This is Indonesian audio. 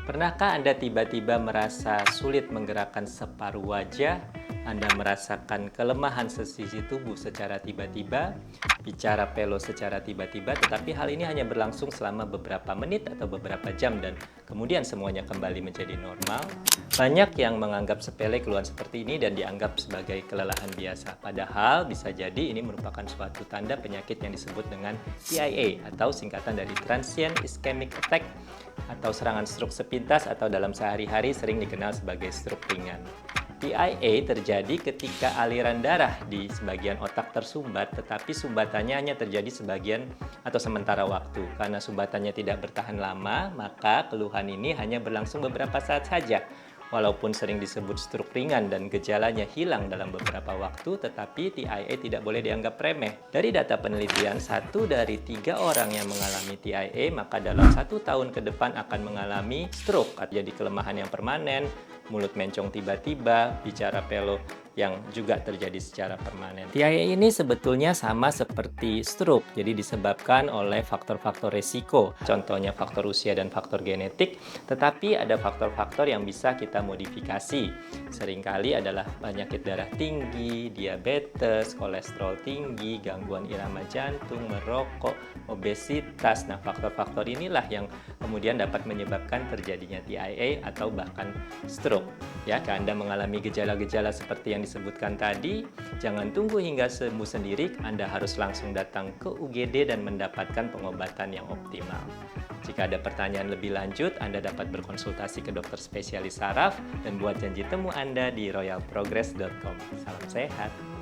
Pernahkah Anda tiba-tiba merasa sulit menggerakkan separuh wajah? Anda merasakan kelemahan sesisi tubuh secara tiba-tiba, bicara pelo secara tiba-tiba, tetapi hal ini hanya berlangsung selama beberapa menit atau beberapa jam dan kemudian semuanya kembali menjadi normal. Banyak yang menganggap sepele keluhan seperti ini dan dianggap sebagai kelelahan biasa. Padahal bisa jadi ini merupakan suatu tanda penyakit yang disebut dengan TIA atau singkatan dari Transient Ischemic Attack atau serangan stroke sepintas atau dalam sehari-hari sering dikenal sebagai stroke ringan. TIA terjadi ketika aliran darah di sebagian otak tersumbat, tetapi sumbatannya hanya terjadi sebagian atau sementara waktu. Karena sumbatannya tidak bertahan lama, maka keluhan ini hanya berlangsung beberapa saat saja. Walaupun sering disebut stroke ringan dan gejalanya hilang dalam beberapa waktu, tetapi TIA tidak boleh dianggap remeh. Dari data penelitian, 1 dari 3 orang yang mengalami TIA, maka dalam 1 tahun ke depan akan mengalami stroke, jadi kelemahan yang permanen, mulut mencong tiba-tiba, bicara pelo yang juga terjadi secara permanen. TIA ini sebetulnya sama seperti stroke, jadi disebabkan oleh faktor-faktor resiko, contohnya faktor usia dan faktor genetik, tetapi ada faktor-faktor yang bisa kita modifikasi. Seringkali adalah penyakit darah tinggi, diabetes, kolesterol tinggi, gangguan irama jantung, merokok, obesitas. Nah, faktor-faktor inilah yang kemudian dapat menyebabkan terjadinya TIA atau bahkan stroke. Ya, kalau Anda mengalami gejala-gejala seperti yang disebutkan tadi, jangan tunggu hingga sembuh sendiri, Anda harus langsung datang ke UGD dan mendapatkan pengobatan yang optimal. Jika ada pertanyaan lebih lanjut, Anda dapat berkonsultasi ke dokter spesialis saraf dan buat janji temu Anda di royalprogress.com. Salam sehat!